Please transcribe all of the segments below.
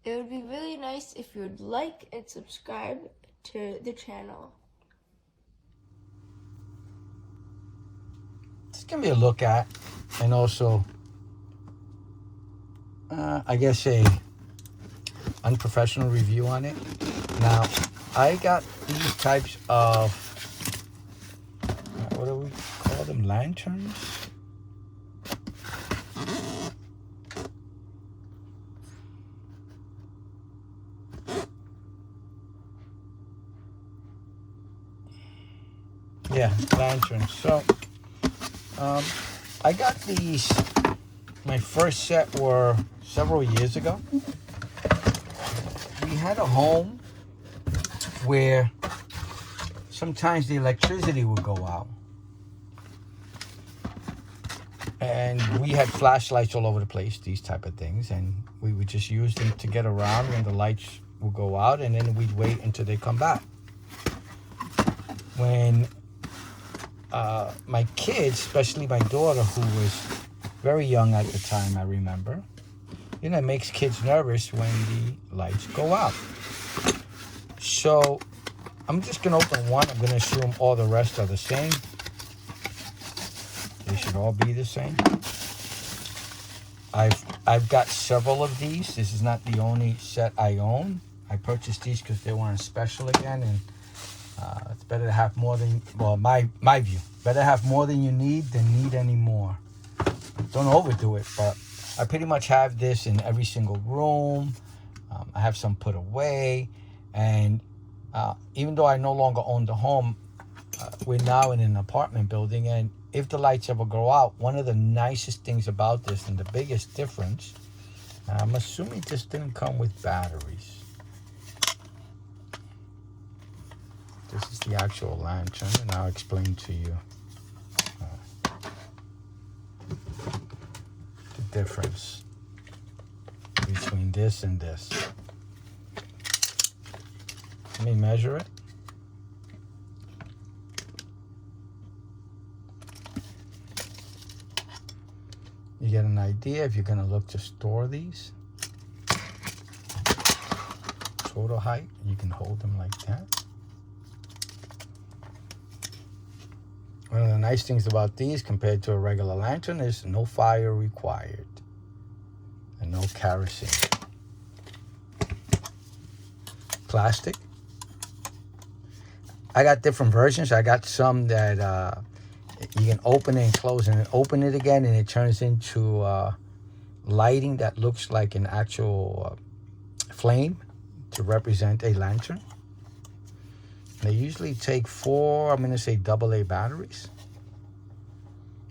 It would be really nice if you would like and subscribe to the channel. Just give me a look at, and also, I guess a unprofessional review on it. Now, I got these types of, what do we call them, lanterns? Yeah, lanterns. So, I got these, my first set were several years ago. We had a home where sometimes the electricity would go out. And we had flashlights all over the place, these type of things. And we would just use them to get around when the lights would go out. And then we'd wait until they come back. When my kids, especially my daughter, who was very young at the time, I remember, you know, it makes kids nervous when the lights go out. So I'm just going to open one. I'm going to assume all the rest are the same. They should all be the same. I've got several of these. This is not the only set I own. I purchased these because they were on special again, and it's better to have more than, well, my view, better have more than you need than need any more. Don't overdo it, but I pretty much have this in every single room. I have some put away, and even though I no longer own the home, we're now in an apartment building, and if the lights ever go out, one of the nicest things about this, and the biggest difference, I'm assuming this didn't come with batteries. This is the actual lantern, and I'll explain to you the difference between this and this. Let me measure it. You get an idea if you're going to look to store these. Total height, you can hold them like that. One of the nice things about these compared to a regular lantern is no fire required and no kerosene. Plastic. I got different versions. I got some that you can open it and close and then open it again, and it turns into lighting that looks like an actual flame to represent a lantern. They usually take 4, I'm going to say AA batteries.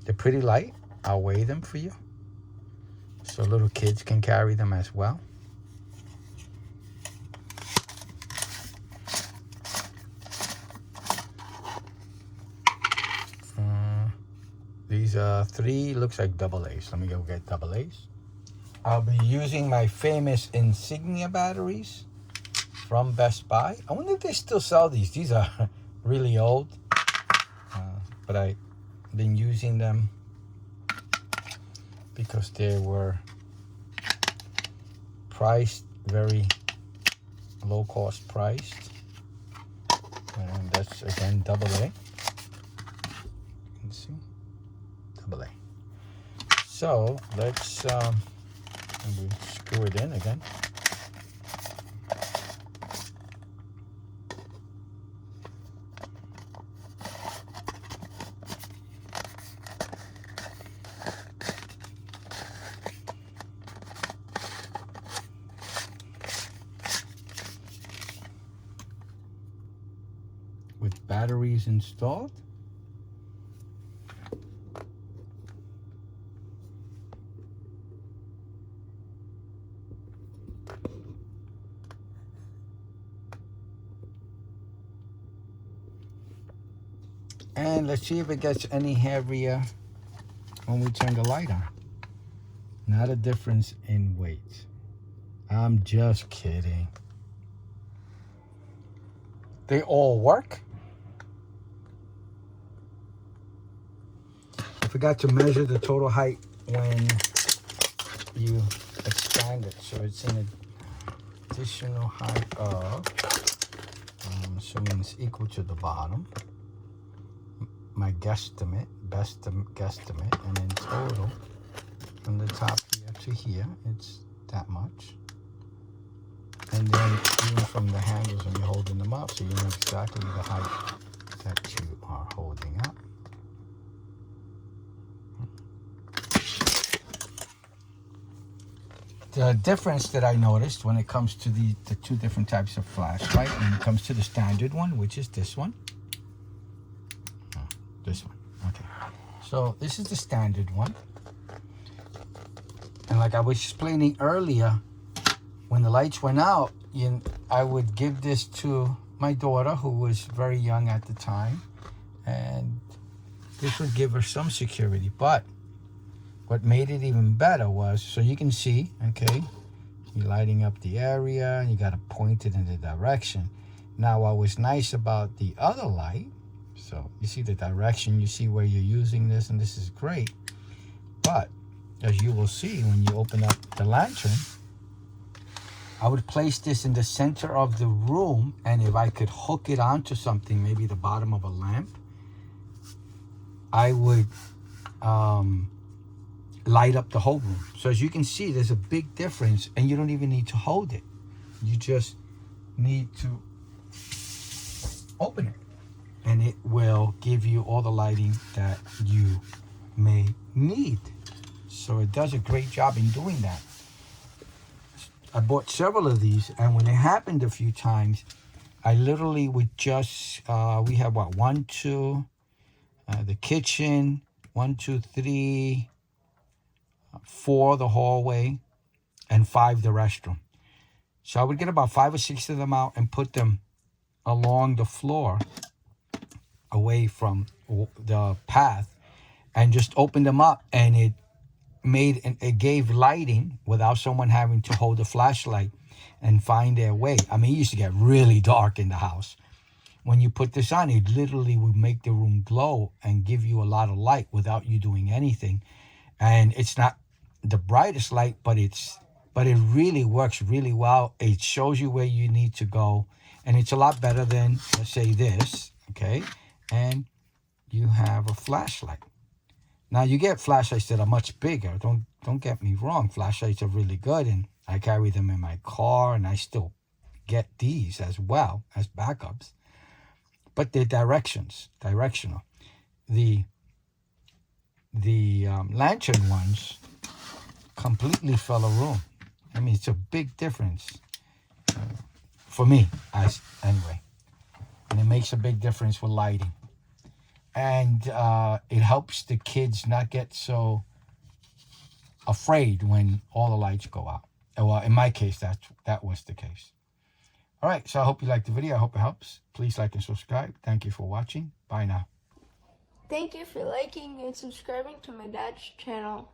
They're pretty light. I'll weigh them for you, so little kids can carry them as well. These are 3, looks like AA's. Let me go get AA's. I'll be using my famous Insignia batteries from Best Buy. I wonder if they still sell these. These are really old, but I've been using them because they were priced very low cost priced, and that's again AA. You can see AA. So let's screw it in again. With batteries installed. And let's see if it gets any heavier when we turn the light on. Not a difference in weight. I'm just kidding. They all work. I forgot to measure the total height when you expand it. So it's in additional height of, I'm assuming it's equal to the bottom. My guesstimate, best guesstimate, and in total, from the top here to here, it's that much. And then even from the handles when you're holding them up, so you know exactly the height that you are holding up. The difference that I noticed when it comes to the two different types of flashlight, when it comes to the standard one, which is this one. This one, okay. So this is the standard one. And like I was explaining earlier, when the lights went out, I would give this to my daughter, who was very young at the time, and this would give her some security. But what made it even better was, so you can see, okay, you're lighting up the area, and you got to point it in the direction. Now, what was nice about the other light, so you see the direction, you see where you're using this, and this is great. But as you will see when you open up the lantern, I would place this in the center of the room, and if I could hook it onto something, maybe the bottom of a lamp, I would light up the whole room. So as you can see, there's a big difference, and you don't even need to hold it. You just need to open it, and it will give you all the lighting that you may need. So it does a great job in doing that. I bought several of these, and when it happened a few times, I literally would just, we have what, 1, 2, the kitchen, 1, 2, 3, 4 the hallway, and 5 the restroom. So I would get about 5 or 6 of them out and put them along the floor away from the path, and just open them up, and it gave lighting without someone having to hold a flashlight and find their way. I mean, it used to get really dark in the house. When you put this on, it literally would make the room glow and give you a lot of light without you doing anything. And it's not the brightest light, but it really works really well. It shows you where you need to go, and it's a lot better than, let's say, this, okay? And you have a flashlight. Now, you get flashlights that are much bigger. Don't get me wrong. Flashlights are really good, and I carry them in my car, and I still get these as well as backups. But they're directional. The lantern ones completely fill a room. I mean, it's a big difference for me, anyway. And it makes a big difference with lighting. And it helps the kids not get so afraid when all the lights go out. Well, in my case, that was the case. All right, so I hope you liked the video. I hope it helps. Please like and subscribe. Thank you for watching. Bye now. Thank you for liking and subscribing to my dad's channel.